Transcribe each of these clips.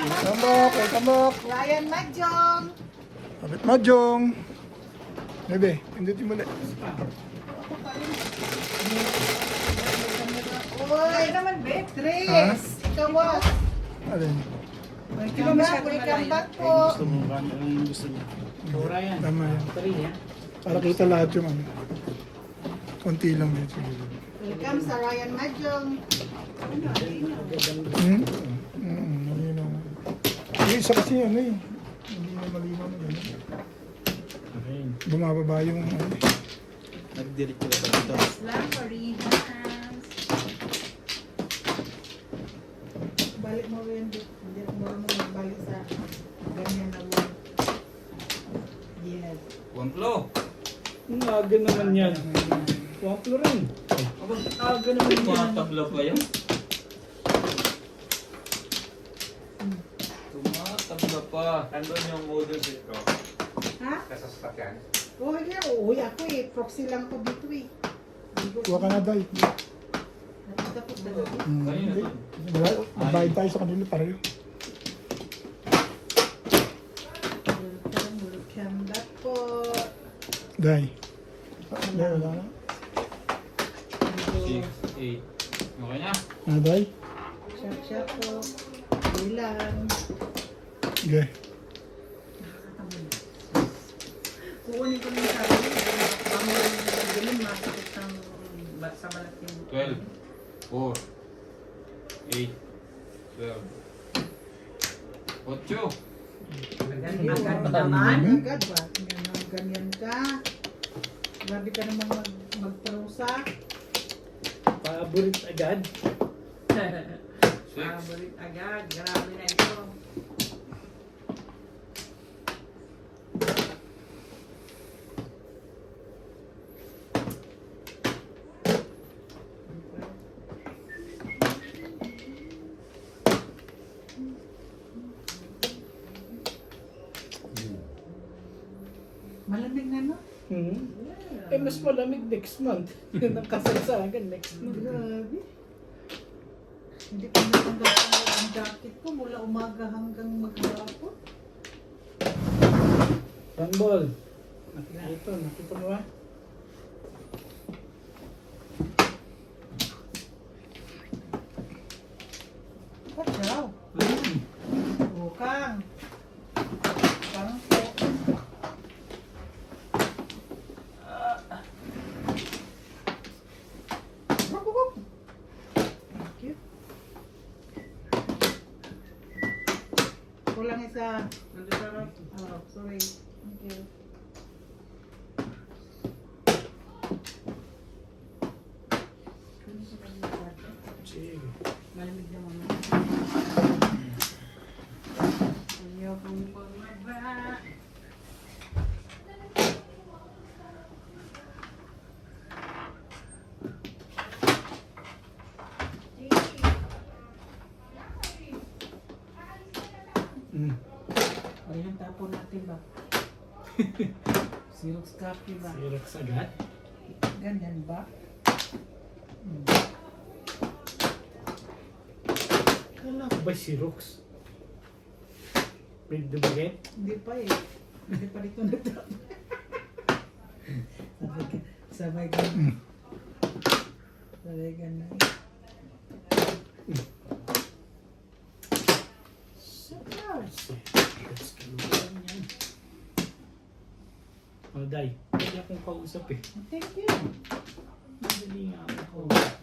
Tambok, tambok. Ryan Majong. Kapit Majong. Bebe, pindutin mo ulit. Uy, naman, babe. Tres. Ikaw ba? Alin? Welcome back po. Gusto mo ba? Ano yung gusto niya? Tora yan. Tama yan. Tari yan. Para kita lahat yung ano. Konti lang yun siguro. Welcome sa Ryan Majong. Malinaw. Yung isa kasi ano eh. Hindi na malinaw na gano'n. Okay. Bumababa yung ano eh. Nag-direct ko ba dito? Slam Parinas. Balik mo rin. Hindi mo balik sa ganyan na word. Yes. Wamplo. Ang aga naman yan. Wamplo rin. Aba, Aga naman yan. tumatabla pa yun. Tumatabla pa. Nandun yung model dito. Ha? Sa sasakyan. Oh, yeah. Uy, ako eh. Proxy lang ko dito eh. Huwag ka na, Day. Tapos talaga. Kanina Hindi. to. Magbayad tayo sa kanila pareho. Welcome back po. Day. Day, wala na. 6, 8. Okay na? Ah, Day? Siya po. Ilan. Okay. Kukunin ko ng sabi. Ang galing masakit ng sa balat yung 12, 4, 8, 12, 8. Agad naman. Agad ba? Ganyan ka. Grabe ka namang magparusa. Paborit agad. 6, Paborit agad. Grabe na ito. Malamig na no? Eh, mas malamig next month. Yun ang kasagsagan next month. Grabe. Hindi ko natanggap ang jacket ko mula umaga hanggang maghapon. Rambol. Nakita mo ba? Pagkaw. Bukang. Bukang po. Thank you. Kulang isa. Oh, sorry. Thank you. Sige. Malamig naman. Ayaw kong bumaba. Ayun, tapon natin ba? Xerox copy ba? Xerox agad. Ganyan ba? Kala ko ba Xerox? Big dumaget? Hindi pa eh. Hindi pa dito nagtapon. Sabay ka. Sabay ka na. Let's go. Oh, Day. Pwede akong kausap eh. Thank you. Madali nga ako kausap.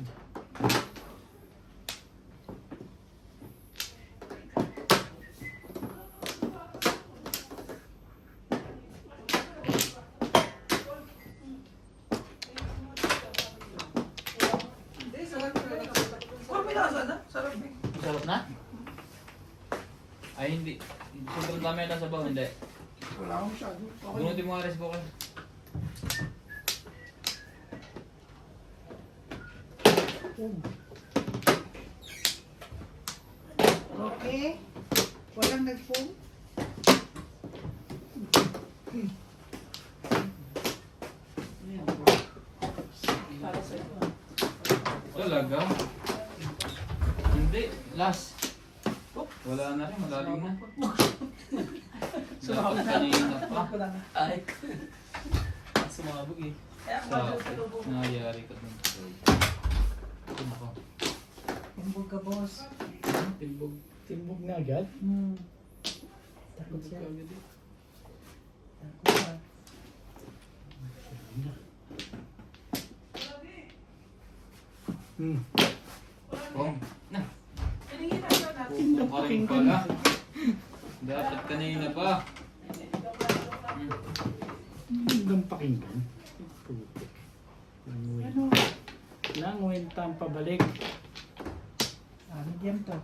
Sarap na? Ay, hindi. Sobrang dami na sabaw, hindi. Wala akong masyado. Bunutin mo nga rice bukas. Okay. Walang nag-phone. Talaga? Hindi. Last. Oh. Wala na rin, malalim na. Sumabog Dapat na. kanina pa. Ako lang. Ay. Sumabog eh. Kaya ako Sa matulog. nangyayari ka dun. Ito na ko. Timbog ka, boss. Timbog. Timbog na agad. Takot siya. Agad eh. Takot siya. Oh, na. Pinigyan natin natin. Pupo ka rin pala. Dapat kanina pa. Hanggang pakinggan. Putik. Ano? Nanguwentang pabalik. Medium to.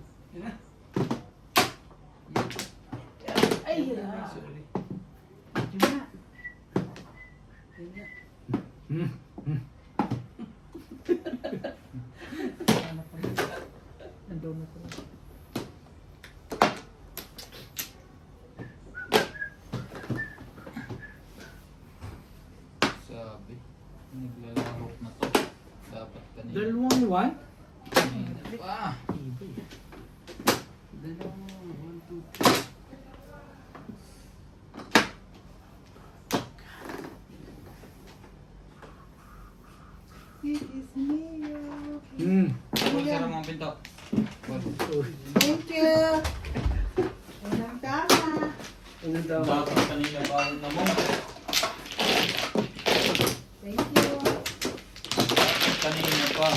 Ay! Sorry. Yun na. Yun nga. Ano pa na? Nandun na ko. Sabi. Naglalahok na to. Dapat kanina. Dalawang one? Kanina pa. Iba eh. Dalawa. 1, 2, 3. It is me. Kung sarang mga pinto. Thank you. Walang tama. Ano daw? Dapat kanina pa na mo. Thank you. Kanina pa.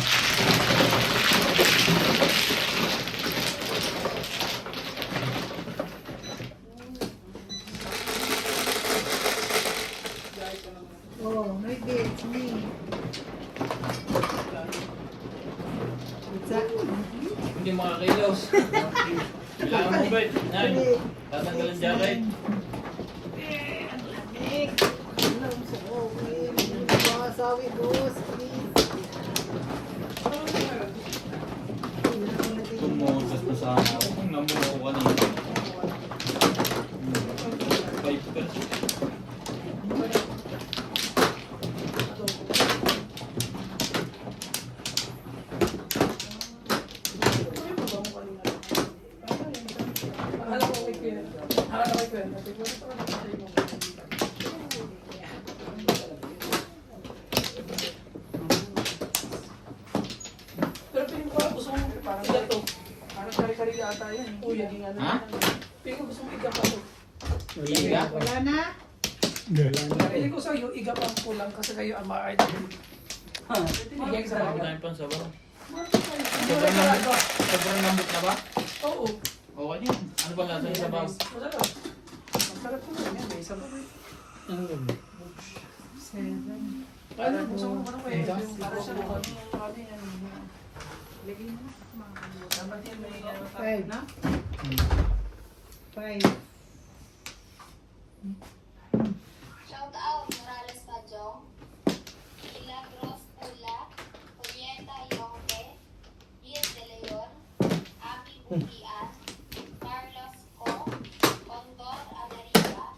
Oh, maybe it's me. It's a... Hindi makakilos. Kailangan mo ba? Nay, tatanggalin jacket. Nick, alam sa Owen. Boss, how it goes, please. Tumosas na sana ako kung namuha ko kanina. 5%. Pero piling ko gusto mo parang ila to. Parang kari-kari ata yun. Uy, yung ano. Ha? Piling ko gusto mo iga pa to. Iga? Wala na? Piling ko sa'yo, iga pa ang kulang kasi kayo ang ma-art. Tinigyan sa Marami baga. tayong pansabaw. Sobrang talaga. Sobrang lambot na ba? Oo. Okay din. Ano ba lasa yung sabaw? Masarap. Masarap ko na yan. May sarap. Seven. Ano, gusto mo ano kayo? Gas? Para siya naman. Lagyan mo. Dapat yan may Five. na. 5. Shout out Morales Pajong, Milagros Pula, Julieta Yongke, Ian De Leon, Ami Bukian, Carlos Co, Condor America,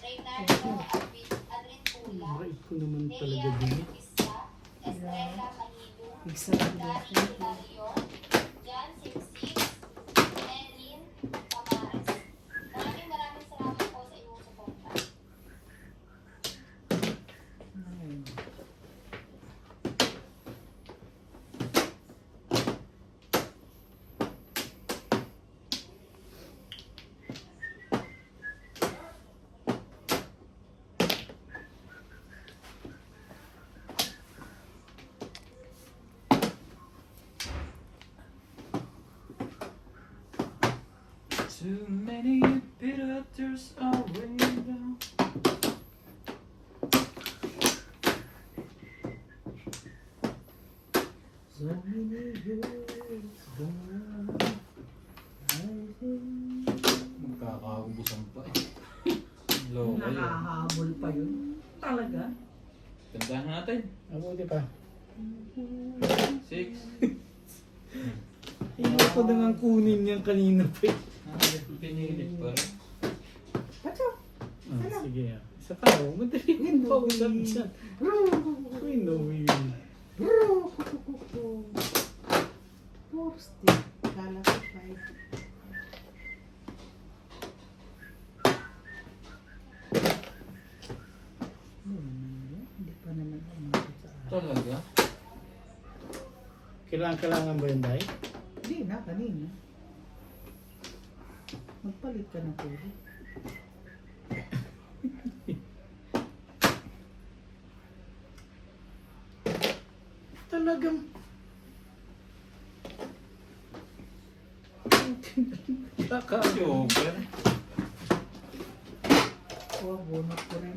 Reynaldo Adrin Pula, Right ko naman Nelia talaga din. Bautista, Estrella Mahilu, Excited. Dari Hilarion, John Simsik, Nelin Tamares. Maraming salamat po sa inyong suporta. Too many predators are way down. So many years gone. Magkakaubusan pa eh. Loko yun. Nakahabol pa yun. Talaga? Kantahan natin. Mabuti pa. 6. Hindi ko na nga kunin yan kanina pa eh. Pinilit pa rin. Pacho. Sige ah. Isa pa oh. Madali mo pa usap dyan. Uy, no way. Poor stick. Kala ko 5. Kailangan ba yun, Day? Hindi na, kanina. Magpalit ka ng tubig. Talagang... Joker. Oh, bunot ko rin.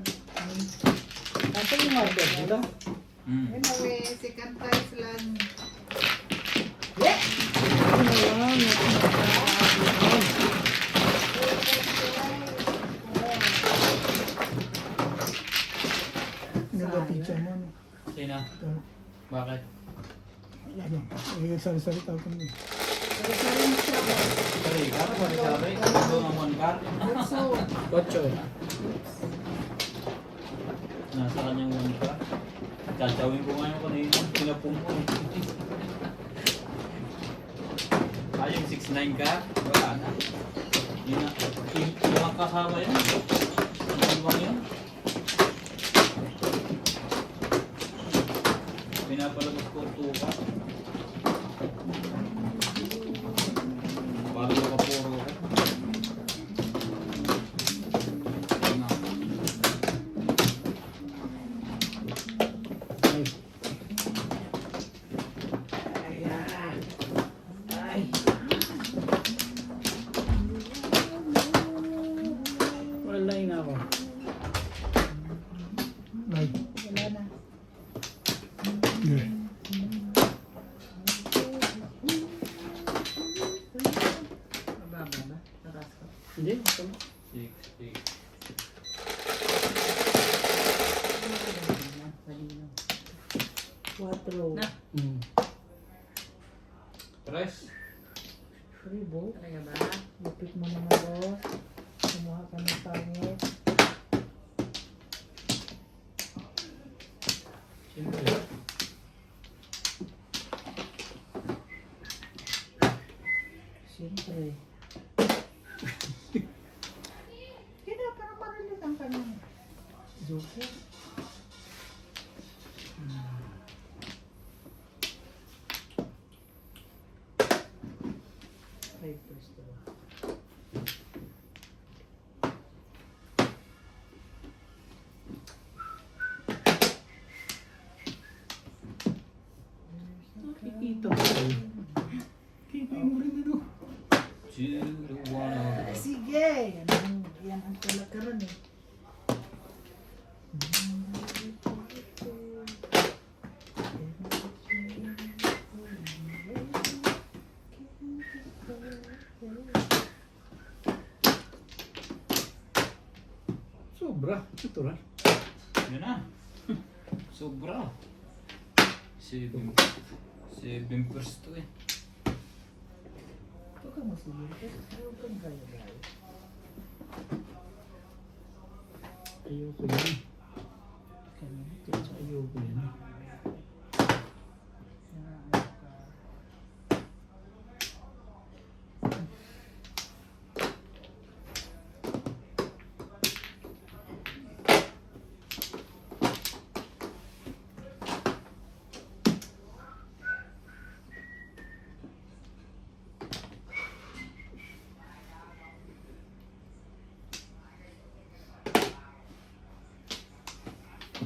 Asa yung market nila? Anyway, second prize lang. Ano lang, Nagpa-picture mo. No? Sino? Ito. Bakit? Wala lang. Eh, sari-salita ko na. Sorry, karo ba sabi? Ito naman ka? Ocho. Nasa kanyang one ka. Tatawin ko ngayon kanina. Pinapong ko. Yung 6'9 ka? Wala na. Yun na. Yung ang kasama yun. Ano bang yun? Pinapalabas ko 2 ka. Bago ka puro ka. Yun na. Wala na ako. Like. Wala na. Yeah. Mababa ba? Taras ko. Hindi, ito. 6, 4. Na. Tres. Ribo. Talaga ba? Lupit mo naman, boss. Kumuha ka ng pangit. Siyempre. Siyempre. Kaya parang maralitan ka ng joke. Ay, first of all. Nakikita ko kayo. Kita mo rin ano. 2 to 1. Sige! Yan ang kalakaran eh. Sobra. Ito rin. Yun na. Sobra. 7 first to eh. Huwag kang masigil. Huwag kang gaya-gaya. Ayoko yan. Kaya ayoko yan.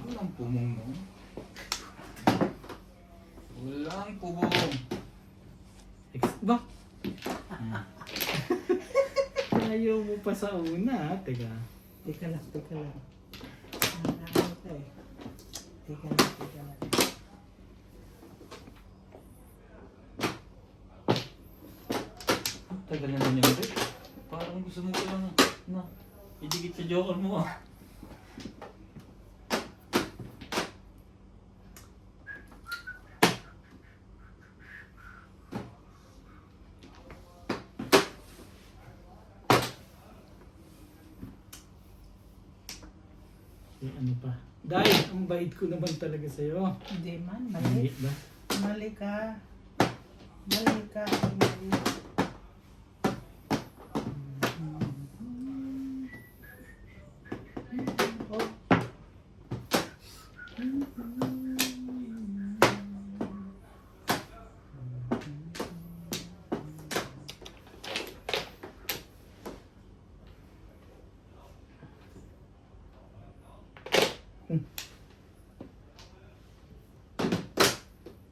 Walang pumong mo. Walang pumong. Ba? Ayaw mo pa sa una. Teka. Teka lang, teka lang. Ano ka eh. Teka lang, teka lang. Tagal na niya ulit. Parang gusto mo ko lang na idikit sa joker mo ah. Ano pa? Dahil ang bait ko naman talaga sa'yo. Hindi man, Hindi mali. ba? Mali ka. Mali ka. Mali. Oh.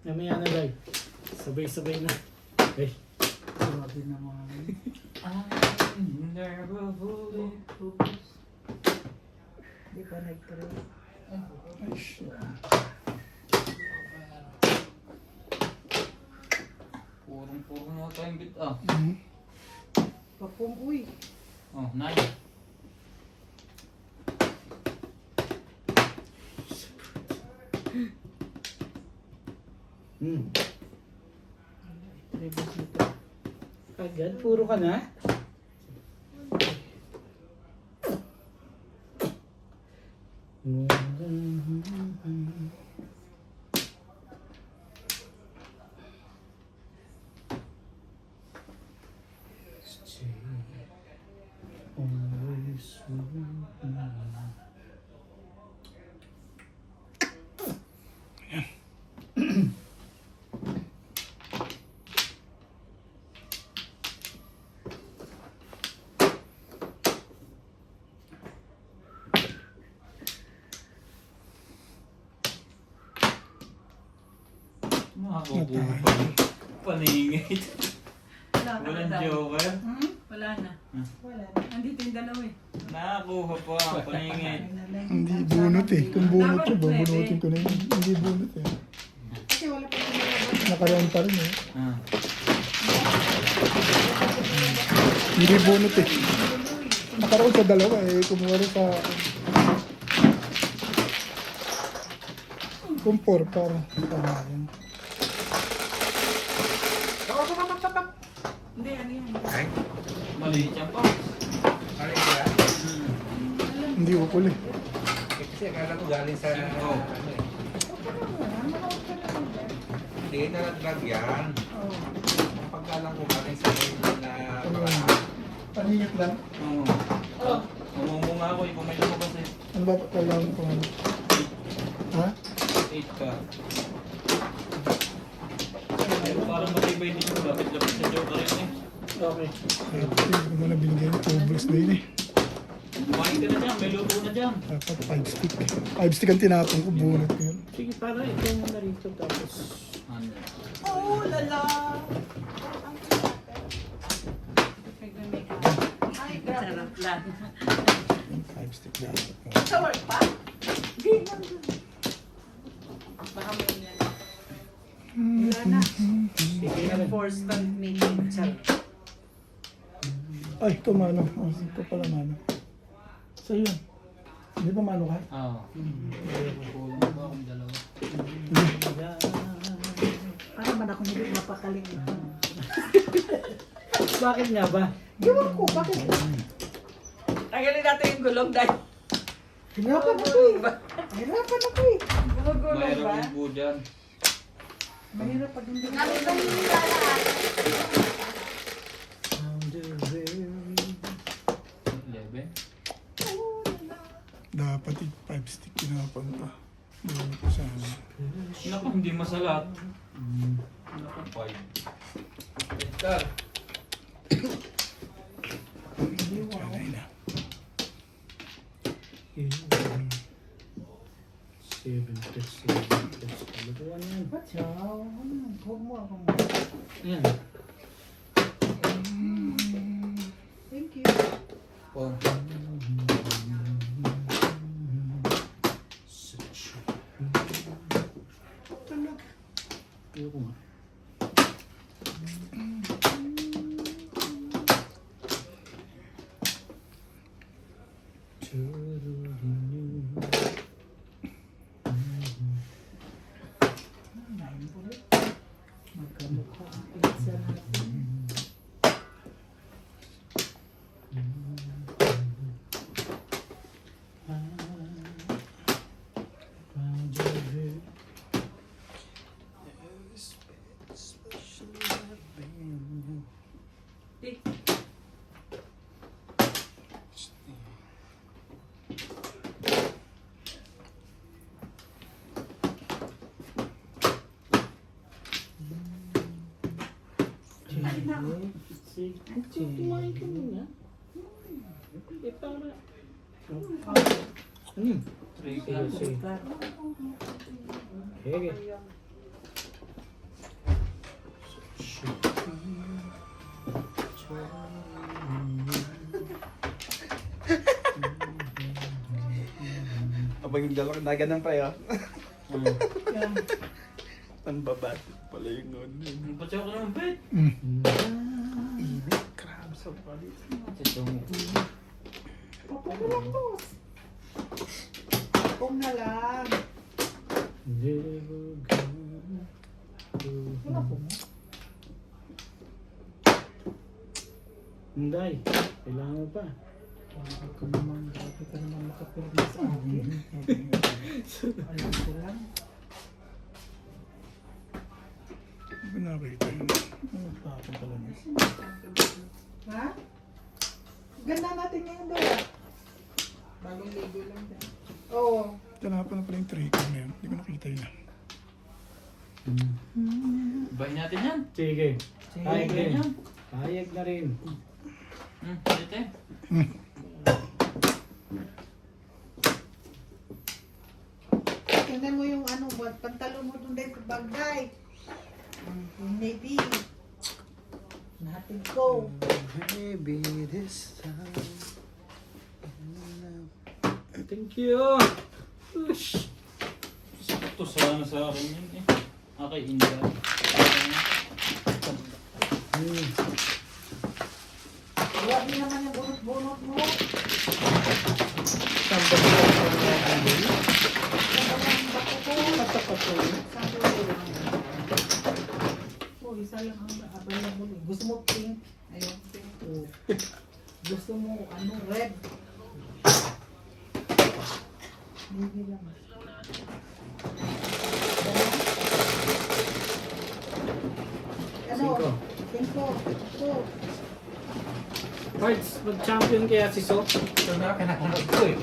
Namaya na live. Sabay-sabay na. Ay. Grabe naman. Never fully. Di pa nag-try. Ay, shit. Purong-puro na tayong bit ah. Papong, uy. Oh, nice. Rebus nito. Agad, puro ka na? Makakukuha pa. Paningit. Wala ka Walang na daw. joker. Wala na. Wala na. Andito yung dalawa eh. Nakakuha pa. Paningit. Hindi bunot eh. Kung bunot ko, bubunutin ko na yun. Hindi bunot eh. Kasi wala pa rin. Nakaroon pa rin eh. Ah. Hindi bunot eh. Nakaroon sa dalawa eh. Kumuha rin sa... Kumpor para. Tamahan. Hindi, ano yan? Ay, Maliit yan pa. ano yun ba? Hindi ukol eh. Kasi akala ko galing sa... Oh. ano eh. Hindi na nag-vlog yan. Pagkalang ko galing sa na... Paningit lang. Oo. Umumunga ako. Ikaw may lumabas eh. Ano ba kailangan ko? Ha? 8 ka. Ay, parang matibay din yung lapit-lapit sa joker yun eh. Okay. Hindi mo na binigay yung tubos na yun eh. Kumain ka na dyan. May luto na dyan. Dapat 5 stick. 5 stick ang tinapon ko. Bunot ko yun. Sige, para ikaw muna rito tapos... Ano? Oh, lala. Ay, sarap lang. 5 stick dapat. Sa work pa? Hindi lang. Baka may yan. Wala na. Sige na rin. For stand making. Sarap. Ay, ito mano. Oh, ito pala mano. Sa yun. Hindi ba mano ka? Oo. Kulang ba akong dalawa? Para man ako hindi mapakaling ito. Bakit nga ba? Iwan ko, bakit? Tagalin natin yung gulong dahil. Hirapan ako eh. Hirapan ako eh. Gulong Mayroon ba? yung po dyan. Mahirap pag hindi ko. Kami ba yung lalaan? 11. Dapat 5 stick tinapon pa. Bunot ko sa ano. Naku, hindi masalat. Naku, 5. Edgar. Sanay na. 7 plus 7 plus... Ano ba yan? Ba't siya? Huwag mo akong... Ayan. Thank you. 4. Ayoko nga. Magkamukha ang pizza natin. Kumain ka muna. Eh, para... Trigger. Sige. Sige. Abang yung dalawa na ganun pa yun. Yan. Ang babat pala yung noon. Ba't ako naman, bet? Init, grabe sa palit. Papulang mo. Kung na lang. Wala po mo. Hindi. Kailangan mo pa. Bakit ka naman makapirma sa akin? Alam ko lang. Hindi ko nakita yun. Ano tapon pala niya? Ha? Ganda natin ngayon daw. Bagong ligo lang din. Oo. Tanapan na pala yung trigger na yun. Hindi ko nakita yun. Ibahin natin yan. Sige. Payag Ibahin din. yan. Payag na rin. Dito eh. Tingnan mo yung ano, pantalon mo dun dahil sa bagay. Yung navy. Natin ko. Maybe this time. Thank you. Ush. Sakto sana sa akin yun eh. Okay, India. Wala din naman yung bunot-bunot mo. Sambal na ako ng Oh, isa lang ang available. Gusto mo pink? Ayun, pink. Gusto mo ano, red? Navy lang. Ano? Cinco. Cinco. Ito. Parts, mag-champion kaya si So. Ito na kinakunod ko eh.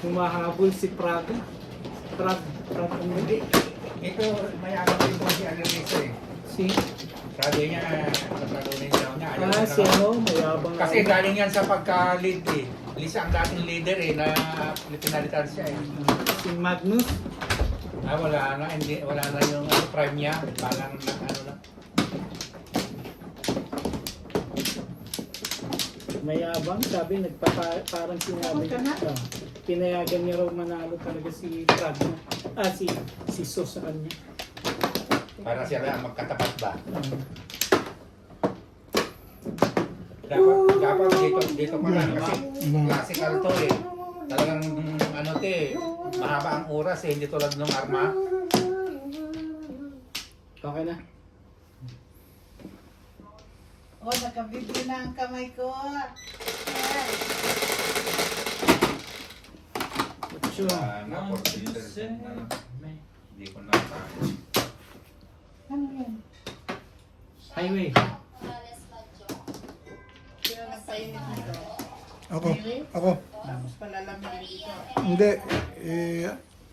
Humahabol si Praga. Praga ang hindi. Ito, mayroon din po si Agarisa eh. Si? Sabi niya, natalunin daw niya. Ayaw niya Si naman. ano, mayabang. Kasi galing yan sa pagka-lead eh. Lisa ang dating leader eh, na pinalitan siya eh. Si Magnus. Wala na, hindi, wala na yung prime niya. Parang ano na. Mayabang, sabi, parang sinabi niya. Pinayagan niya raw manalo talaga si Praga. Si So sa kanya. Para siya lang magkatapat ba? Dapat dito pa lang kasi classical to eh. Talagang ano to eh, mahaba ang oras eh, hindi tulad ng arma. Okay na. Oh, nakabibli na ang kamay ko. Ay. Ocho. Na 40%. Hindi ko na Ano yan? Highway. Morales Madjo. Sino nagpainit nito? Ako. Ako. Tapos palalamig dito. Hindi.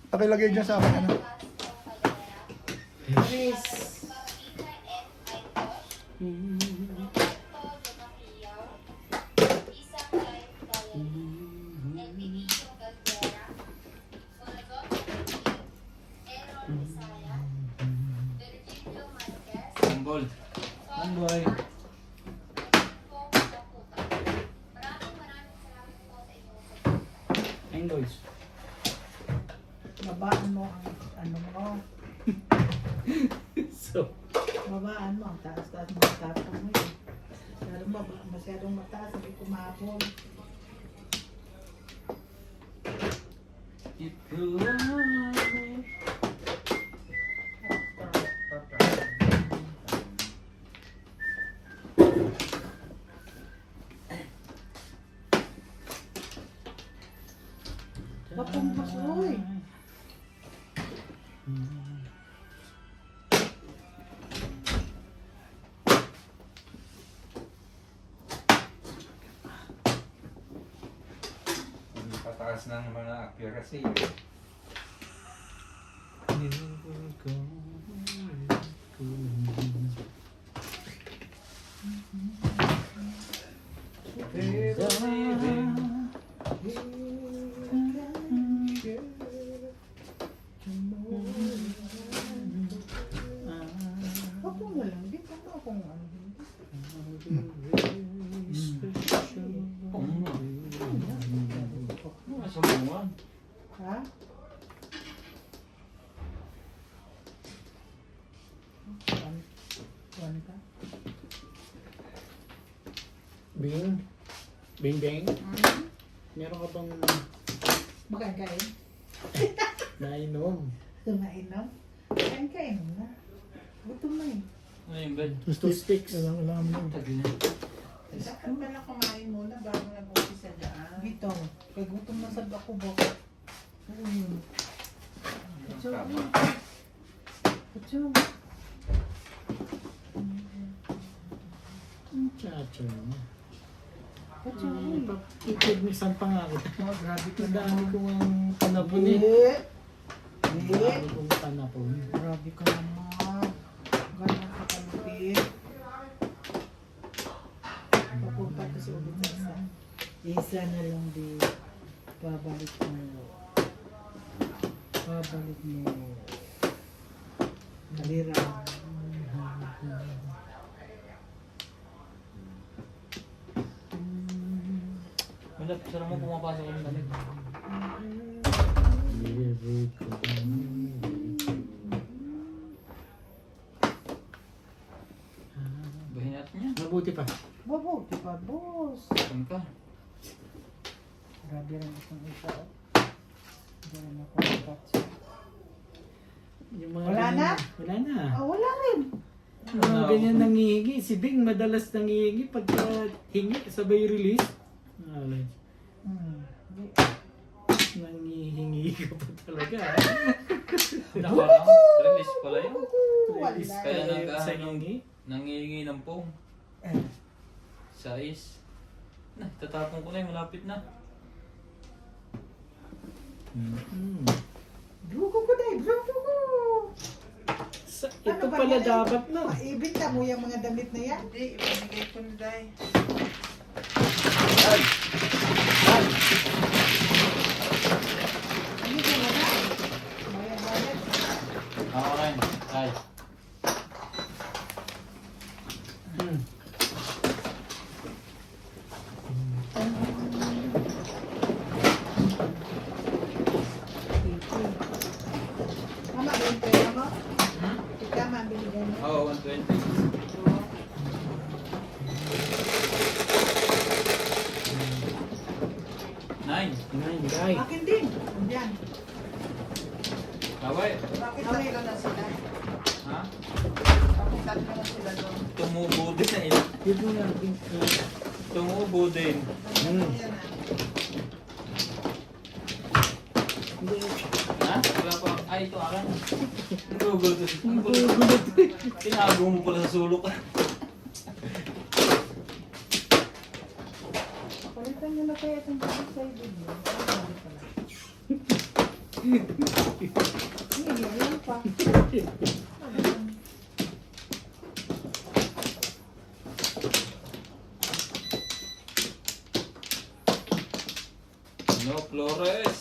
Pakilagay dyan sa akin. Ano? Chris. Symbol. Amboy. English. Babaan mo ang ano mo. So, Babaan mo. Ang taas-taas mo. Tapos mo yun. Masyadong mataas. Hindi kumapon. If you love me. Mapumpas oy. pataas ng mga accuracy. Bing Bing, Hmm? meron ka bang Magkakain? nainom? Mainom? Kain mo na. Gutom na eh. Ano yung bed? Two sticks. Alam mo. Tagal na. Dapat pala kumain muna bago nag-umpisa dyan. Dito. Kaya gutom na sa ako ba? Kutsyo. Chacho. Kutsyo. Ipignisan pa nga kita. Oh, grabe ka Ang dami naman. ko ang panapon eh. Ang Hindi. dami kong panapon. Grabe ka naman. Ganyan ka kalupit. Pupunta ko si ulit sa isa. Isa na lang di. Babalik mo. Babalik mo. Kalira. Wala, sarang mo pumapasok ang damit. Bahin natin niya. Mabuti pa. Mabuti pa, boss. Saan ka? Grabe rin itong isa. Oh. Hindi rin ako nakatsa. Yung mga Wala ganyan- na? Wala na. Ah, wala rin. Yung mga ganyan nangihingi. Si Bing madalas nangihingi pagka hingi sabay release. Alay. Hindi. Nangihingi ka pa talaga. Nakarang, release pala yun. Release Wala. Kaya ka nagka- sa hingi. Nangihingi ng pong. Eh, Sais. Na, tatapon ko na yung malapit na. Hmm. Drugo ko na eh. Drugo ko. Ito Ano ba pala yan? dapat no. Ibinta mo yung mga damit na yan? Hindi, ibigay ko na dahil. Ano ka na na? Bayad-bayad. Ako rin. Ay. Hmm. Mama, yung pera mo? Hmm? Ika, mabiligan mo. Oo, 120. Nine. Nine guy. Akin din. Yan. Kaway. Bakit tatlo na sila? Ha? Bakit tatlo na sila doon? Tumubo din na yun. Dito nga. Tumubo din. Hmm. Yan ah. Hindi. Ha? Wala pa. Ay, ito akin. Google to. Gulat. Tinago mo pala sa sulok. Palitan nyo na kaya itong kapit sa ibig mo. Hindi, yan pa. No, Flores.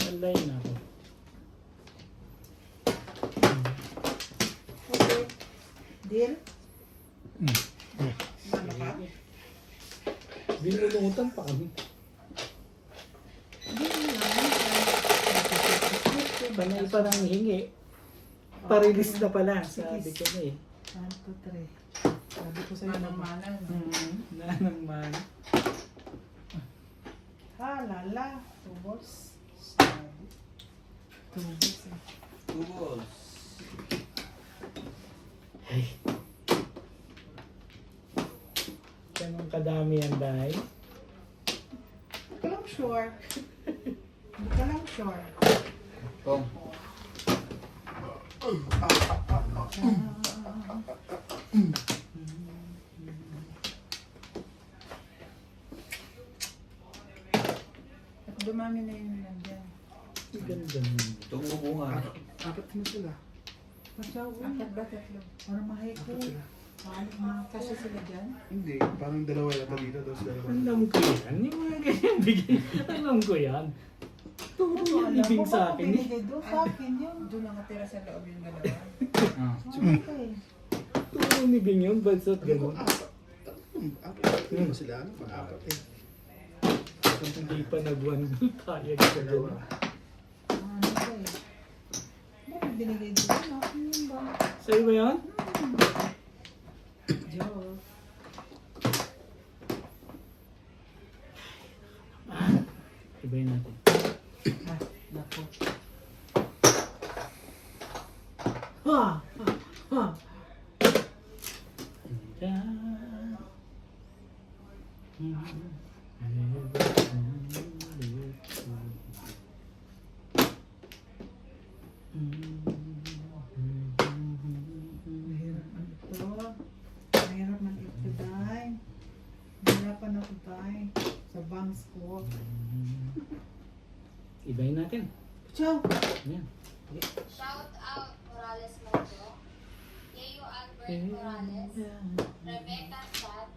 Alay na ako. Okay. Deal? Ano ka? Binulungutan pa kami. Panay pa nang hingi. Parilis na pala. Sabi ko na eh. 1, 2, 3. Sabi ko sa'yo naman. Manang-manang. Nanang man. Ha, lala. Tubos. Sabi. Tubos eh. Two balls. Ay. Ganun kadami yan dahil. Hindi ka lang sure. Hindi ka lang sure. Kong. At dumami na yung nandiyan. Ganda nun. Tumubo nga. Apat na sila. Masyaw. Apat ba tatlo? Para mahay ko. Kasi sila dyan? Hindi, parang dalawa yata dito, tapos dalawa. Alam ko yan. Yung mga ganyan bigay. Alam ko yan. Turo yan ibig sa akin eh. Binigay doon sa akin yun. Doon nakatira sa loob yung dalawa. Ah. Okay. Turo ni Bing yun. Bansot ganun. Apat. Apat. Ano ba sila? Ano pa? Apat eh. Hindi pa nag-one payag ka dyan. Ano ba eh? Bakit binigay dito? Ano yun ba? Sa'yo ba yun? Diyos. Ibayin natin. Ah, naku. Ha! Ha! Ha! Mahirap ito. Mahirap man ito, Day. Mahirapan ako, Day. Sa bangs ko. Ibayin natin. Ciao! Yan. Shout out Morales Manjo, Yayo Albert Morales, Rebecca Chat,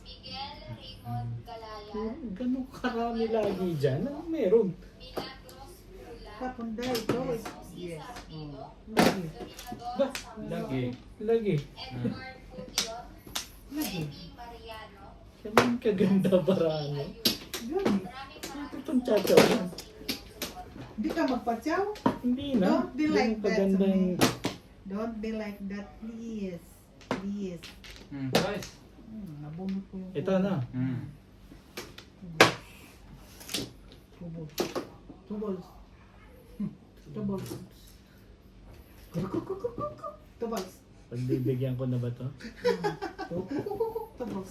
Miguel Raymond Galayan, Ganun karami lagi dyan. Ano meron? Milagros Pula, Kapunda ito. Susi Sarpido, Lagi. Ba? Dominador Samuel, Lagi. Lagi. Edward Pution, Baby Mariano, Ganun kaganda parang. Ayun. Yun. Maraming Itong chachaw. salamat po sa inyong support. Hindi ka magpatsaw. Hindi na. Don't be like Ganun that to kagandang. me. Don't be like that, please. Please. Guys. Nabunot ko yung Ito na. tubol. Tubol. Tubol. Tubol. Pagbibigyan ko na ba to? Tubol.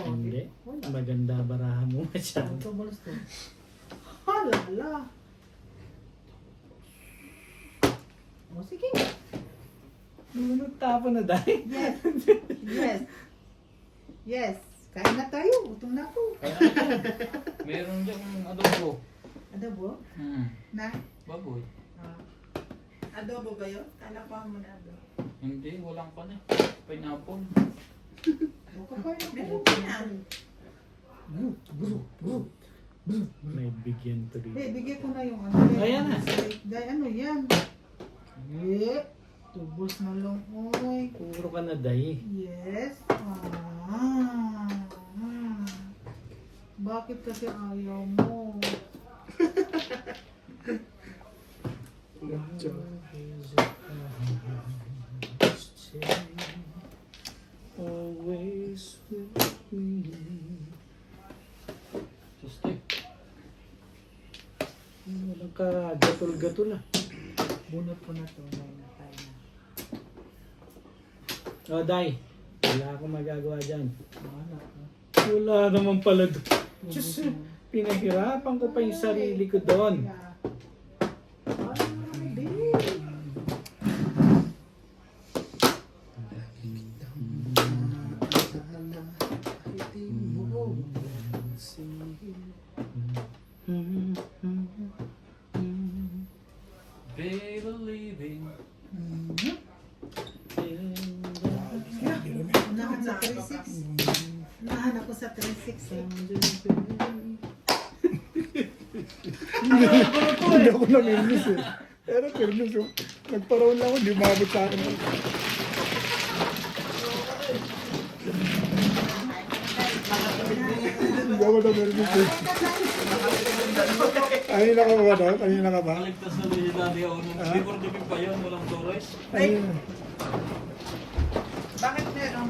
Hindi. Maganda barahan mo masyado. Tubol to. Halala. O sige. Nagtapo na dahil. Yes. Yes. Yes. Kain na tayo. Gutom na ako. Kaya meron dyan adobo. Adobo? Na? Baboy. Adobo ba yun? Kala ko mo na adobo. Hindi, walang pan eh. Pineapple. Meron pa yan. May bigyan to Eh, rin. bigay ko na yung ano. Ayan na. Dahil ano yan? Eh, tubos na lang. Oy. Puro ka na dahi. Yes. Bakit kasi ayaw mo? Always with me. Sustik. Walang ka gatol-gatol ah. Bunot ko na to. Nainatay na. Oh, Day. Wala akong magagawa dyan. Wala ko. Wala naman pala doon. Diyos, pinahirapan ko pa yung sarili ko doon. Baby believing. Unahan sa 3-6. Unahan ako sa 3-6 eh. Hindi ako naminis eh. Pero fairness, oh. Nagparaon lang ako, hindi umabot sa akin. Hindi ako naminis eh. Kanina ka ba daw? Kanina ka ba? Kaligtas na rin yung dati ako nung before the pa yun, walang Torres. Kanina. Bakit meron?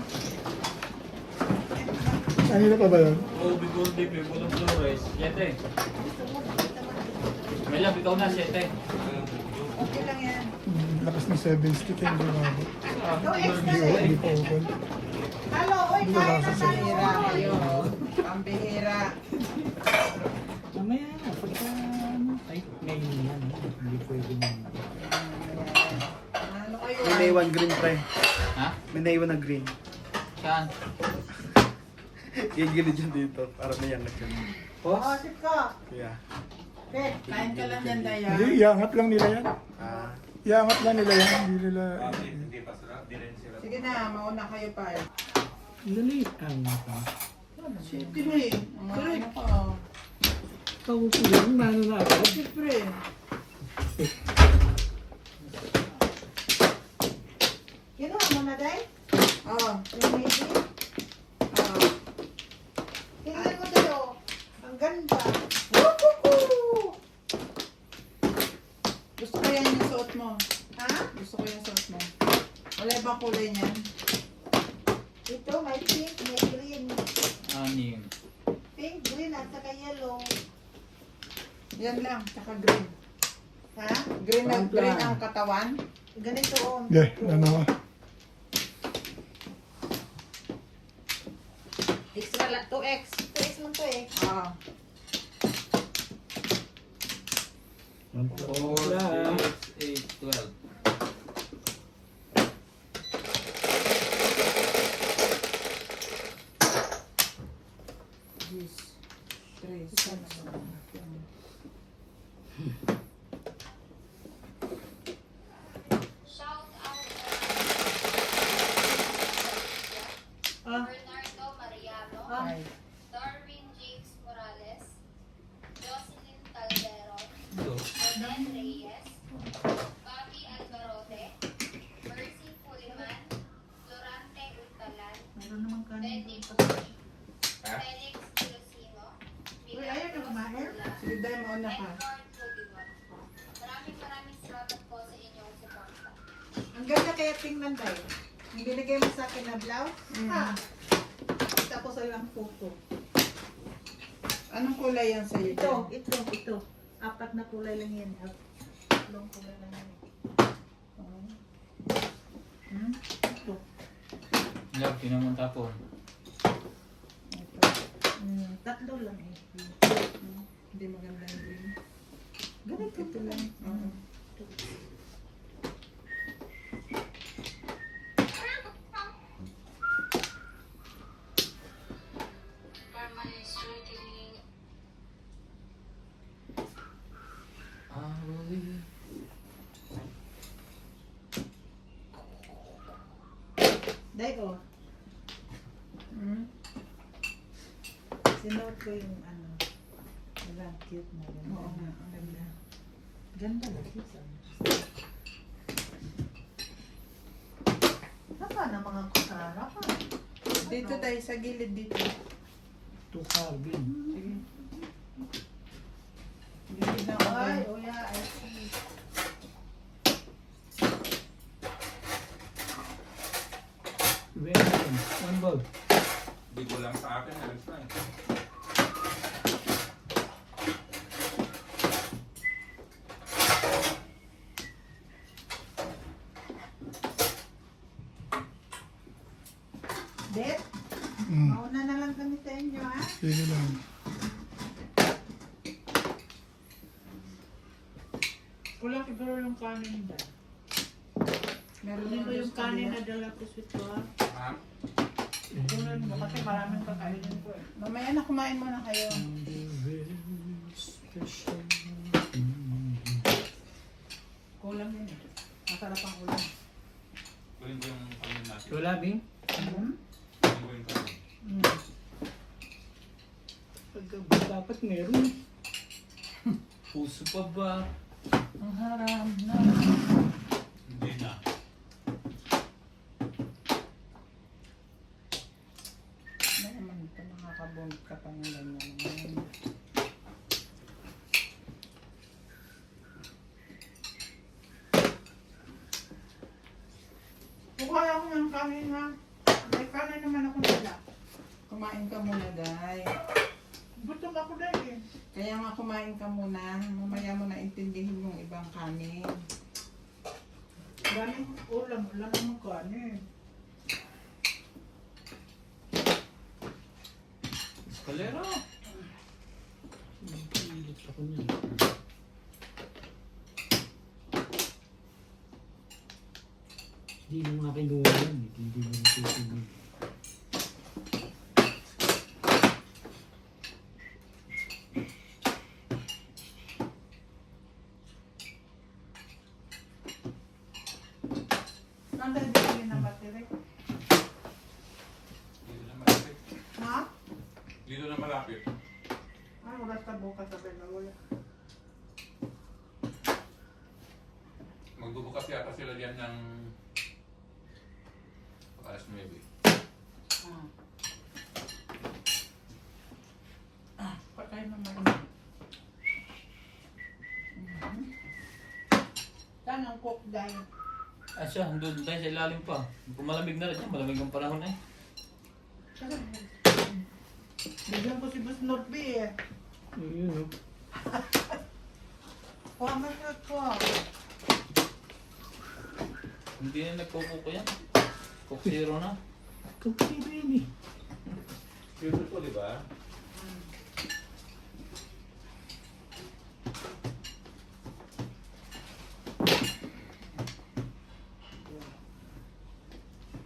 Kanina pa ba yun? Oo, before the walang Torres. 7. Melab, ikaw na, 7. Okay lang yan. Lakas ng 7 stick hindi umabot. Hindi pa open. Hello, oy, Hindi kain na wala sa tayo. Pambihira kayo. Pambihira. Mamaya na, pagka ano. Ay, ngayon yan. Hindi pwede na. Ano kayo? May naiwan green pre. Ha? May naiwan na green. Saan? Yung gilid dyan dito. Para may yangat yun. Oh, sit ka. Kaya. Okay. Kain ka lang yan, Daya. Hindi, iangat lang nila yan. Ah. Iangat lang nila yan. Hindi nila... Sige na, mauna kayo pa. Dali. Ang pa. Siyempre. Correct. Kaupo lang, mano na ako. Siyempre. Kinuha mo na, Day? Oh. Yung maybe? Oh. Tingnan mo tayo. Ang ganda. Woo-hoo-hoo! Gusto ko yan yung suot mo. Ha? Gusto ko yung suot mo. Wala ibang kulay niyan. Ito, may pink, may green. Anim. Pink, green, at saka yellow. Yan lang, tsaka green. Ha? Green na Pantla. green ang katawan. Ganito, oh. Okay, ano ka? Extra lang, 2X. 2X lang to eh. Ah. 4, 6, 8, 12. This. 3, 6. Shout out Ah. Bernardo Mariano, Ah. Darwin James Morales, Jocelyn Calderon, Ito. Roden Reyes, Bobby Algarote, Mercy Puliman, Florante Urtalan, Meron naman kanin. Betty doon. Pucci, Felix Filosino, Uy, ayaw ka kumain? Sige, dahil mauna ka. Edward Pudiwan. Maraming salamat po sa inyong suporta. Ang ganda kaya tingnan tayo. Yung binigay mo sa akin na blouse. Ha? Kita ko sa ilang photo. Anong kulay yan sa'yo? Ito. Apat na kulay lang yan. Tatlong kulay lang yan. Ito. Love, kinamon tapon. Tatlo lang eh. Hindi maganda yung green. Ganito. Ito lang. Oo. Dahil oh. Sinuot ko yung ano. Wala, cute na. Ganda. Oo nga, ang ganda. Ganda na. Saka na mga kusara ka. Dito tayo sa gilid dito. To carving. Sige. Gilid na ako. Ay, oh yeah, I see. Welcome. One ball. Hindi ko lang sa akin, alas na eh. Det, mauna na lang kami sa inyo, ha? Sige lang. Kulang siguro yung kanin dyan. Meron Kunin ko na yung kanin na dala ko sweet ko, ha? Ha? Kunin mo kasi maraming kakainin ko, eh. Mamaya na kumain muna kayo. Kulang yun, eh. Masarap ang ulam. Kunin ko yung kanin natin. Wala, Bing? Kunin ko yung kanin. Dapat meron. Puso pa ba? Ang haram na. Hindi na. Ano naman ito, nakakabond ka pa ng ganyan. Kukuha ako ng kanin, ha? May kanin naman ako nila. Kumain ka muna, Day. Gutom ako dahil, eh. Kaya nga kumain ka muna. Mamaya mo na intindihin yung ibang kanin. Daming ulam, ulam ng kanin. Eskalera. Pilit ako niya. Hindi mo nga kinuha yan. Hindi mo natutunan. Nandang bibili ng battery. Dito na malapit. Ha? Dito na malapit. Ay, wala sa bukas sa wala. Magbubukas yata sila diyan ng alas 9. Patay na ng cook dahil. Ah siya, doon tayo sa ilalim pa. Kung malamig na rin yan, malamig ang panahon eh. Bigyan ko si Boss Norby eh. Yun, no? Kuha mo shot ko. Hindi na nagkukuko yan. Cook zero na. Kapito yun eh. Beautiful, di ba?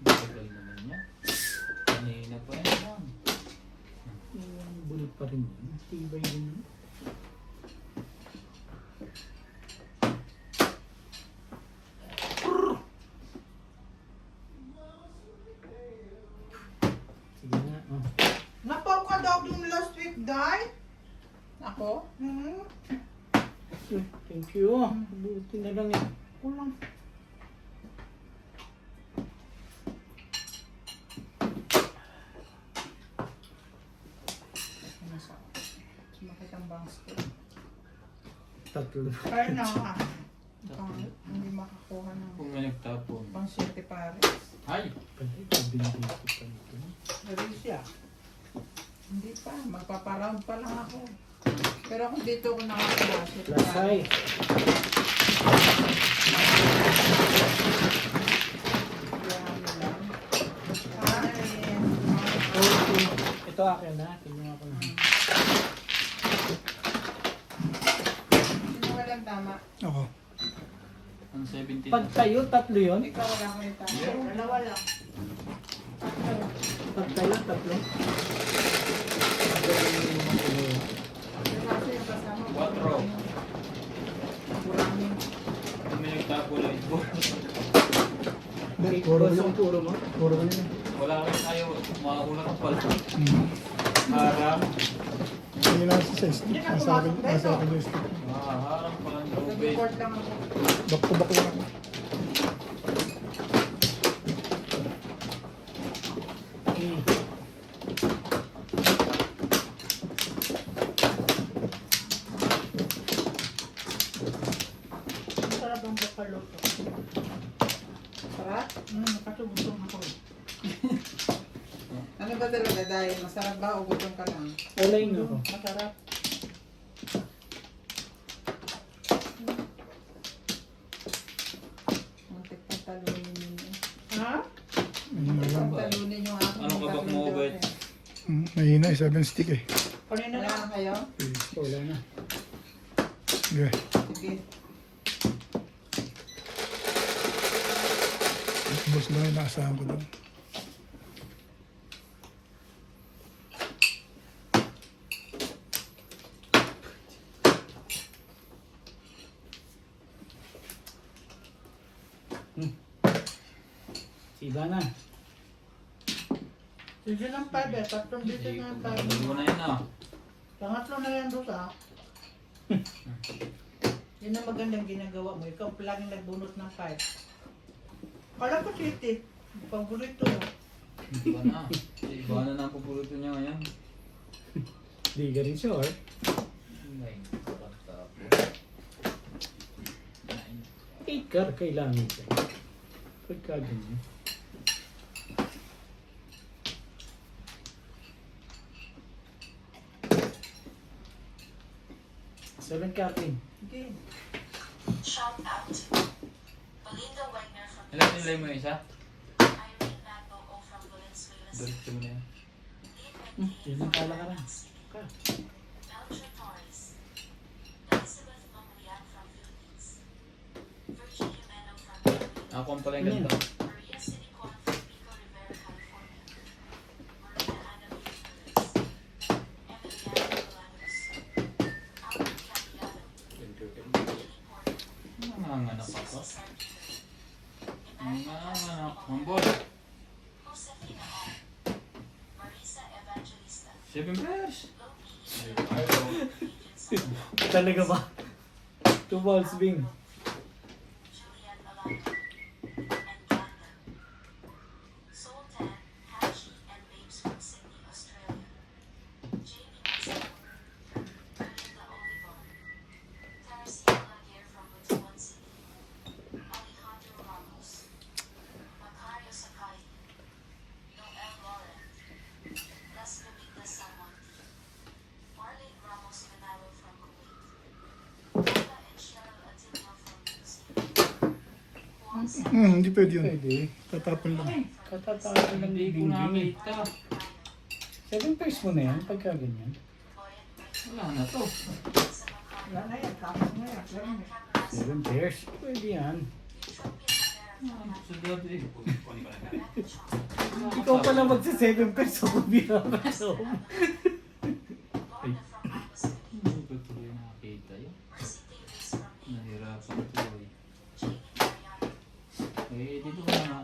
Tagal naman niya. Kanina pa yan. Yung bulot pa rin yun. Tibay din yun. Sige na, oh. Napaw ka daw dun last week, Day? Ako? Hmm? Thank you. Buti na lang eh. Kulang. Sumakit ang bangs ko. Tatlo. Kaya na nga. Hindi makakuha ng Kung may nagtapon. Pang 7 pares. Ay! Pwede ka binigay ko pa ito. Marisya. Hindi pa, magpaparound pa lang ako. Pero kung dito ko nakakuha, 7 Lasay. Okay. Ito akin na. Tingnan ako na. Sino walang tama? Ako. Ang 70 Pag kayo, tatlo yun. Ikaw wala ko yung tama. Dalawa lang. Pag kayo, tatlo. Kasi yung kasama ko. 4. Maraming. Kung may nagtapon ay Puro Boss, yun. ang puro mo. Puro yun. wala rin tayo. Makakulang ka pala. Mm. Harang. Hindi na sa stick. Nasa akin yung stick. Harang pala ng tubig. Nag-report lang ako. Back to back lang ako. Ang sarap ang bukaloto. Sarap? Nakatubusong ako. Ano ba talaga dahil? Masarap ba o gutom ka lang? Olay na ako. Masarap. Muntik pang talunin ninyo. Ha? Ayun na lang. Pang talunin yung aking Anong kabak mo, tatlong Bet? daughter. Mahina, 7 stick eh. Kanina Wala lang. na kayo? Wala na. Okay. Sige. Boss lang yung naasahan ko doon. Si Ivana. Sige lang 5 eh. Tatlong dito na yung 5. Hindi mo na yun ah. Pangatlo na yan doon ah. Yan ang magandang ginagawa mo. Ikaw palaging nagbunot ng 5. Kala ko titi. Paborito mo. Iba na. Iba na ang paborito niya ngayon. Di ka rin sure. Ikar kailangan ka. Pagka ganyan. Seven Captain. Sige. Shout out. Belinda Wagner from Ilan nilay mo yung isa? Irene Bato from Valenzuela City. Diretso mo na yan. Yun ang kalakaran. Ka. Belcher Torres. Elizabeth Mamrian from Philippines. Virginia Meno from Philippines. Ako ang pala yung ganda. Maria Sinicon from Pico Rivera, California. Maria Ana Figueres. Emiliano Bolanos. Albert Cambiado. Lily Porter. Nanganganak ako. Sargento. Nanganganak. Mambol. Josefina O. Marisa Evangelista. 7 players. Talaga ba? 2 balls bing. Julian Alano. And Glenda. Sultan, Hachi, and Babes from Sydney, Australia. Jamie Mazzaro. Belinda Olivar. Tarsia Laguerre from Butuan City. Hindi pwede yun. Pwede. Tatapon lang. Katatawag ng Hindi ko dingding. nakita. 7 pairs mo na yan pagka ganyan. Wala na to. Wala na yan, tapos na yan. 7 pairs. Pwede yan. Sa dati. Ikaw pala magsa 7 pairs ako bilang kaso. Hindi ko tuloy nakakita yun. Nahirapan tuloy. Eh, dito ka na.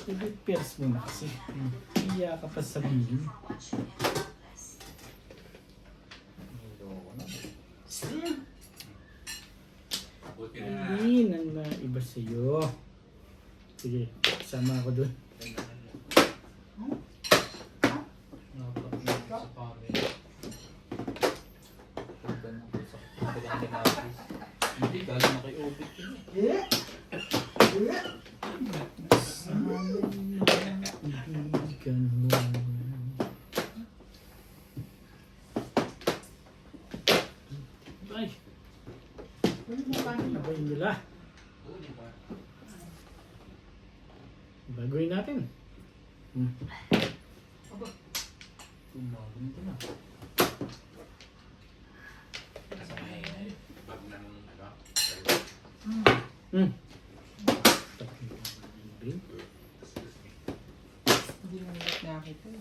7 pairs mo na kasi. Iya ka pa sabihin. Niloko na. Hindi nang naiba sa'yo. Sige, sama ako dun. Napak na sa pare. Pagka na ako sa kabilang kinapis. Hindi, galing na kay Obit yun eh. Kaibigan mo. Ay, sabay nila. Baguhin natin. Tumagon ito na. Hmm. Hindi mo ulit nakita eh.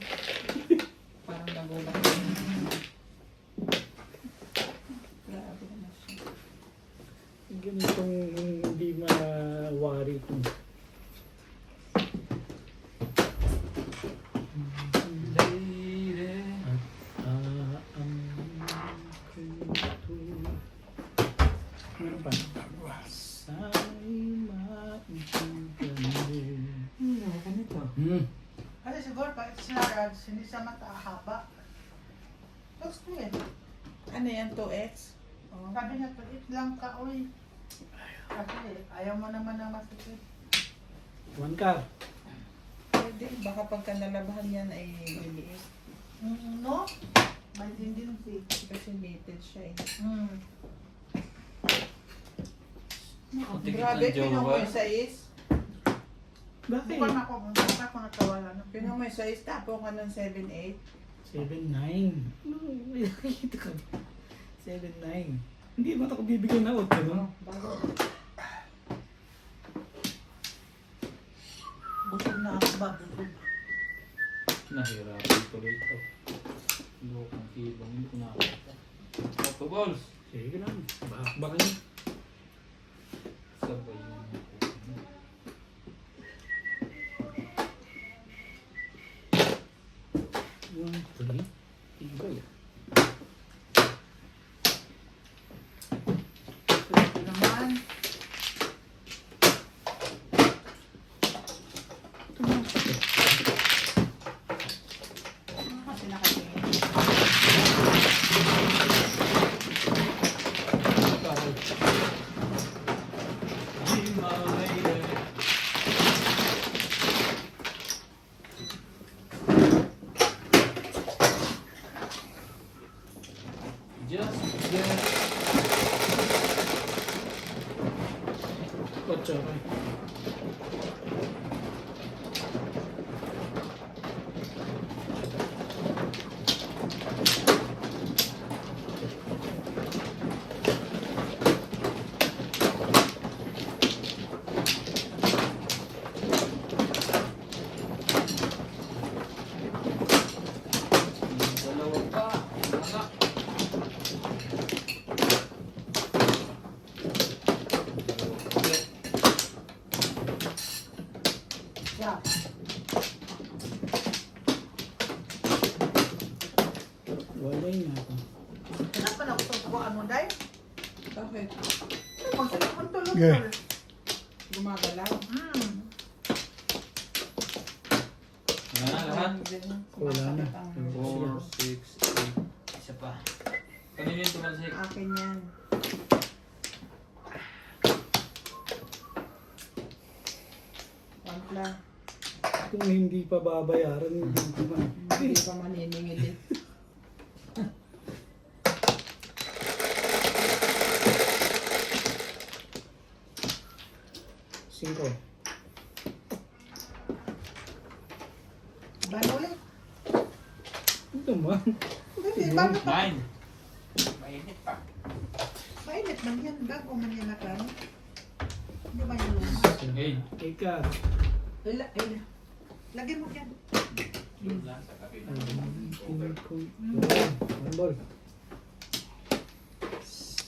Parang nagulat. Grabe naman siya. Ganitong hindi mawari ito. Lady. Meron pa. Sa'y maibigan mo. Ganito. Kasi siguro pag sinarad, hindi sa mata haba. Tapos ko yan. Ano yan, 2X? Sabi niya, palit lang ka, uy. Kasi ayaw mo naman na masakit. 1 car. Pwede, baka pagka nalabahan yan ay liliit. No? May tendency. Kasi mated siya eh. Tikit Grabe, ng pinuha mo jowa. yung size. Bakit? Bukan ako, bukan ako natawala na. Pinuha mo yung size, tapo ka ng 7'8". 7'9". No, nakikita ka. 7'9". Hindi ba ako bibigyan na 8, no? Bago. Busog na ako ba? Busog. Nahirapan tuloy ito. Lokong kilong, hindi ko nakakita. Auto balls. Sige lang. Baka niya. Sabay yun ako. 1, 3. Ibay. Ito naman. Kasi nakatingin. Be my lady. Just get 8. dalawa pa. Anak. Ulit. Yeah. Walay na ako. Kenapa na ako tutubuan mo, Day? Bakit? Masakit ang tulog Okay. ko. Gumagalaw? Wala na lahat. Wala na. 4, 6, 8. Isa pa. Kanino yung tumalsik? Akin yan. Wampla. Kung hindi pa babayaran, hindi ko na. Hindi pa maniningil eh. ko. Ban ulit. Ito man. Hindi, bago pa. 9. Mainit pa. Mainit man yan. Bago man yan na kano. Hindi ba yung luma? 8. Ika. Lagyan mo yan. Yun lang sa kabila. Ball.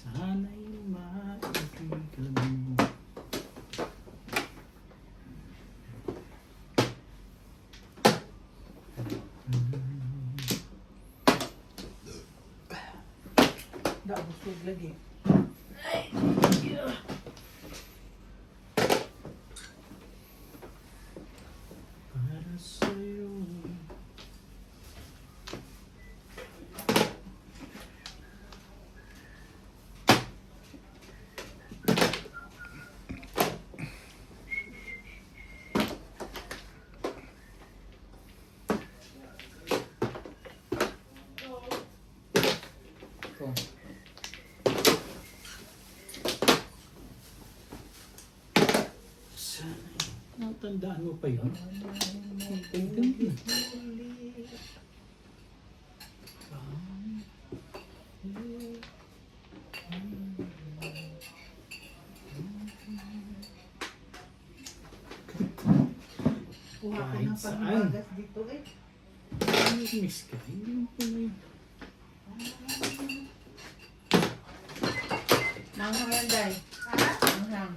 Sana'y maibigan mo. Busog lagi. Para sa'yo. Ito. Natandaan mo pa yun? Kuha ko Kahit ng saan. pagmagas dito eh. Miss ka. Hindi mo pa na yun. Manghang yan, Day. Ha? Manghang.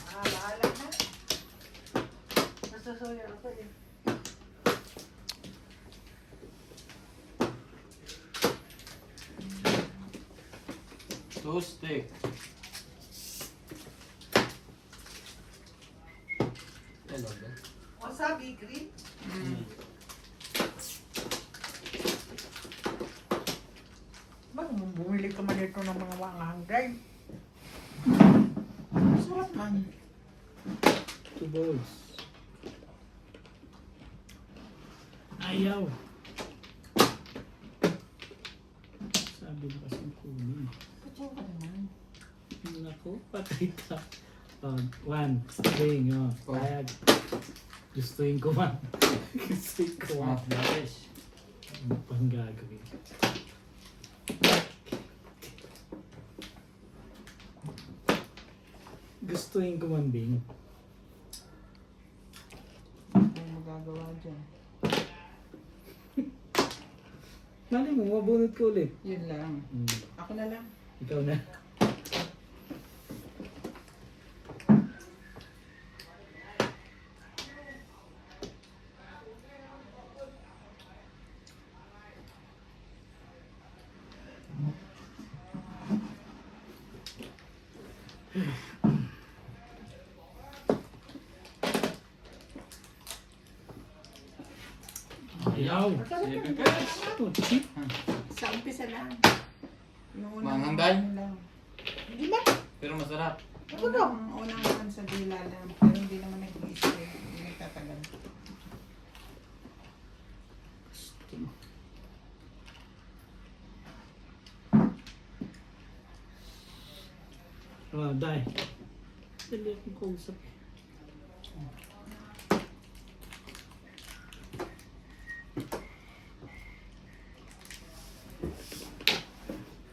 Bahala na. Nasusuya ako eh. Toasted. Hello, guys. Wasabi green. Bang, bumili ka man ito ng mga hangday. Sarap man. 2 balls. Ayaw. Sabi mo kasing kunin. Patsawa naman. Naku, patay ka. 1, string, oh. Payag. Gustuin ko man. Gustuin ko man. Guys. Ano pang gagawin? Gustuin ko man, Bing. Ano magagawa dyan? Mali mo, mabunot ko ulit. Yun lang. Ako na lang. Ikaw na. Ayaw. 7 guys. Oh, cheap. Sa umpisa lang. Yung Manghang, Day? ano lang. Di ba? Pero masarap. Ako daw. Unang naman sa dila lang. Pero hindi naman nag-i-spray. Hindi nagtatagal. Oh, dai. Dali akong kausap.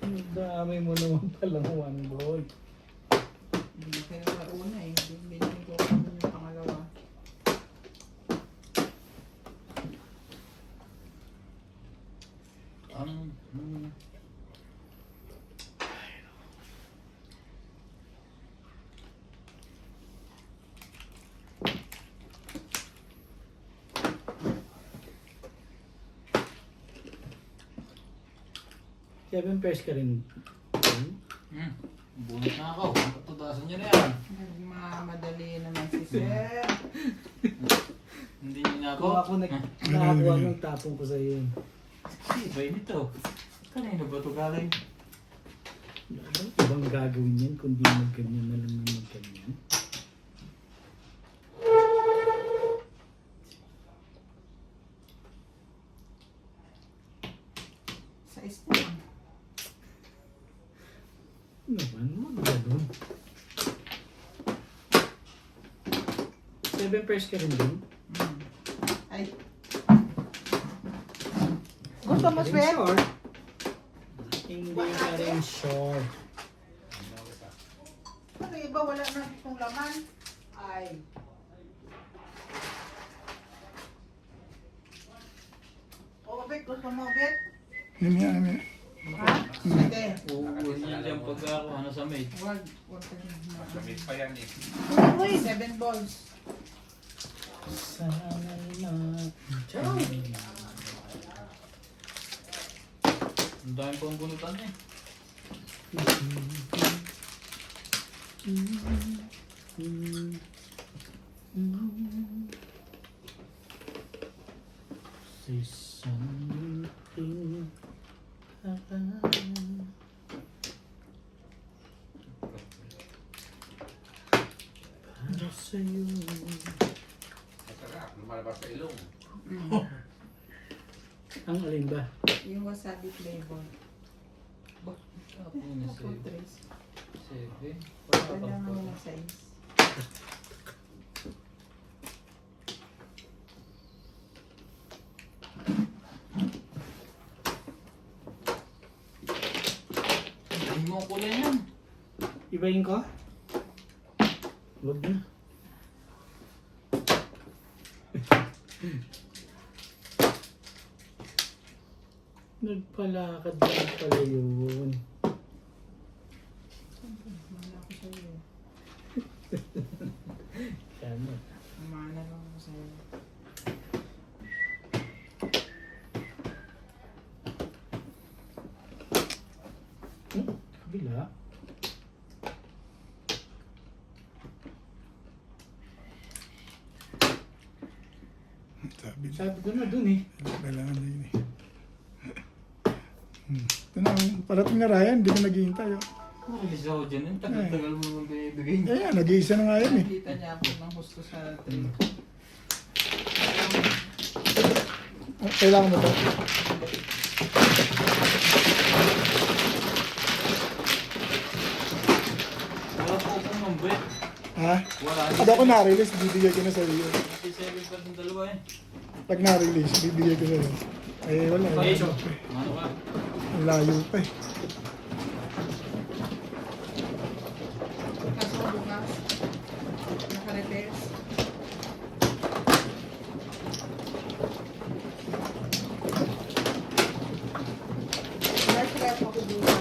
Ang dami mo naman palang 1 ball. Hindi kayo sa una eh. Binili ko kung yung pangalawa. Seven pairs ka rin. Bunot na ako. Tutasan nyo na yan. Nagmamadali naman si Sir. Hindi nyo na ako. Kung ako nakakuha ng tapong ko sa iyo. Iba nito. Kanino ba ito galing? Ibang gagawin yan kundi magganyan na lang ng magganyan. Sa isang. Naman mo, ganun. Nag-pairs ka rin din? Ay. Gusto mo, Sven? Short. Hindi ka rin short. Ano iba, wala na itong laman. Ay. O, Bet, gusto mo, Bet? Yan. Ha? Sige. Uuwi niya dyan pag ako, ano sa maid. Wag ka Damit pa yan eh. Uy, 7 balls. Sana'y Ang dami pang bunutan eh. Say something para sa'yo. Masarap, lumalabas sa ilong. Ang alin ba? Yung wasabi flavor. Ako na Full 7. trace. 7. Kailangan mo ng size. Hindi mo kulay yan. Ibahin ko? Huwag na. Nagpalakad lang pala yun. Mana ako sa'yo. Tama. Mana lang ako sa'yo. Kabila. Sabi niya, Sabi ko na dun eh. kailangan na yun eh. Ito na, parating na Ryan, hindi ko naghihintay. Oh. Alis ako dyan. Ang tagal-tagal mo nang binibigay niya. Ayan, nag-iisa na nga yan eh. Nakita niya ako ng gusto sa tree. Kailangan mo to. Wala po akong mambet. Ha? Wala. Pag ako na-release, bibigay ko na sa iyo. 57 pa ng dalawa eh. Pag na-release, bibigay ko sa iyo. Eh, wala. Hey, Layo pa eh. Ano ka? Ang layo pa eh. Kaso bukas, naka-repairs. Nag-trap ako dito.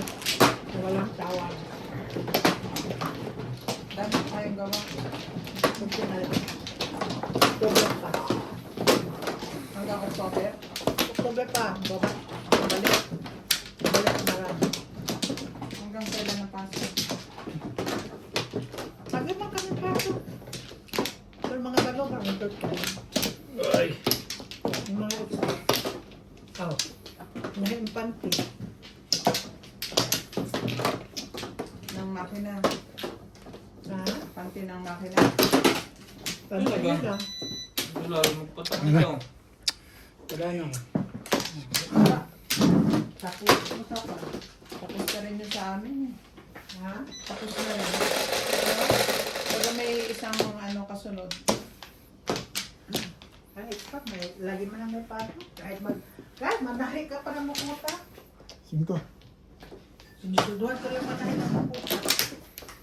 Walang tawag. Dami tayong gawa. Kunti na lang. October pa. Hanggang October. October pa. Balik. Balik na lang. Hanggang kailan na pasok. Pag naman kami pasok. Pero mga balong kami third time. Ay. Yung mga extra. Oh. Mga impante. Ng makina. Ha? Panty ng makina. Pante Talaga? lang. Wala. Magpatak nito. Wala na. Tapos, ano pa? Tapos ka rin yun sa amin. Ha? Tapos na rin. Pero may isang ano kasunod. Kahit pa, lagi mo lang may pasok. Kahit manahi ka pa na makuta. 5. Sinusunduhan ko lang manahi na makuta.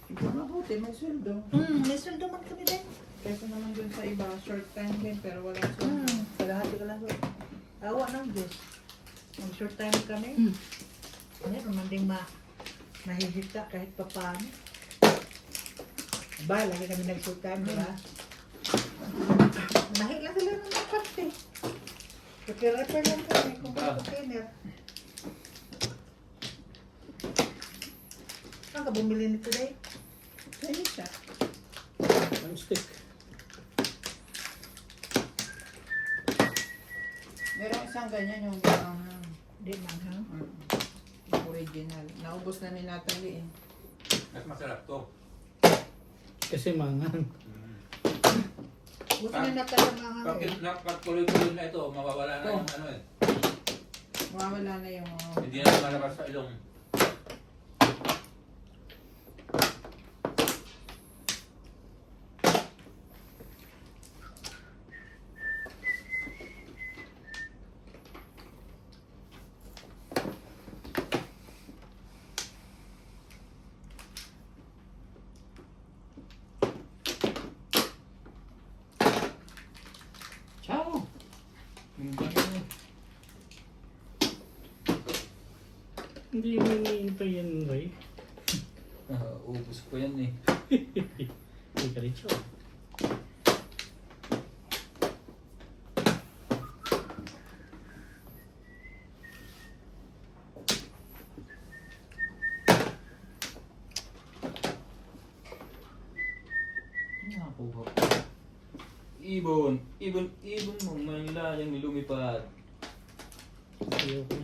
Ito mabuti, may sweldo. May sweldo man kami din. Kaysa naman dun sa iba, short time din, pero walang sweldo. Kalahati ka lang. Awa ng Diyos. Mag short time kami. Meron man ding mahihita kahit pa paano. Ba, lagi kami nag-short time, di ba? Nahi lang sila ng kaparte. Repair lang kami kung container. Saan ka bumili nito day? Sa isa. Ang stick. Merong isang ganyan yung ganang Di man ha? yung original. Naubos na ni Natalie eh. Mas masarap to. Kasi mangang. Gusto na natalamang Pag tuloy-tuloy na ito, mawawala na yung ano eh. Mawawala na yung Hindi na lumalabas sa ilong. Hindi mo iniintay yan, Ray. Ubus ko yan eh. Hindi ka rin siya. Nakakuha ko. Ibon mo, Manila yung lumipad. Ayoko.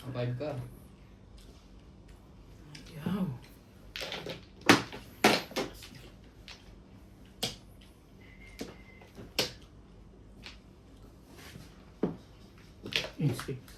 Ang 5 ka. Yaw. Instinct.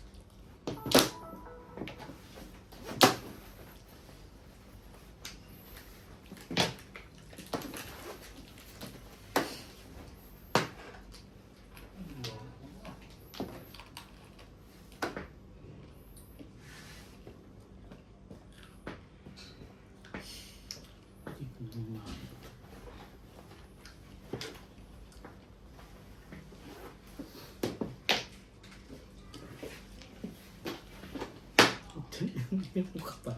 Mukha pa.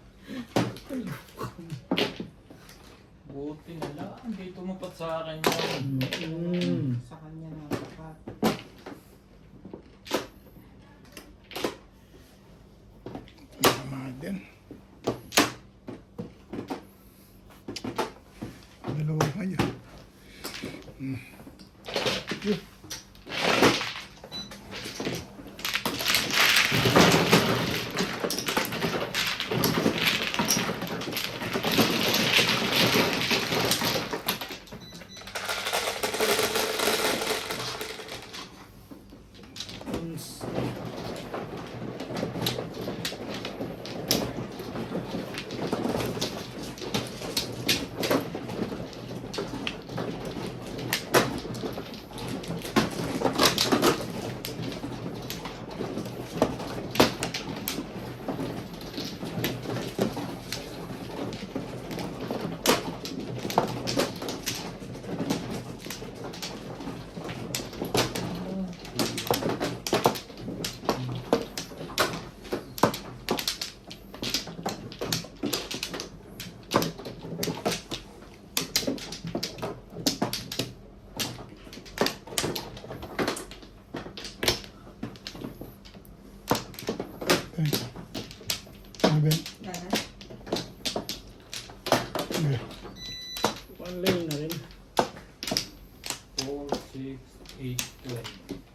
Buti na lang. Hindi tumapat sa akin yun. Sa kanya na dapat. Tama din. Dalawa kayo. Ben. Okay. One lane na rin. 4, 6, 8, 20.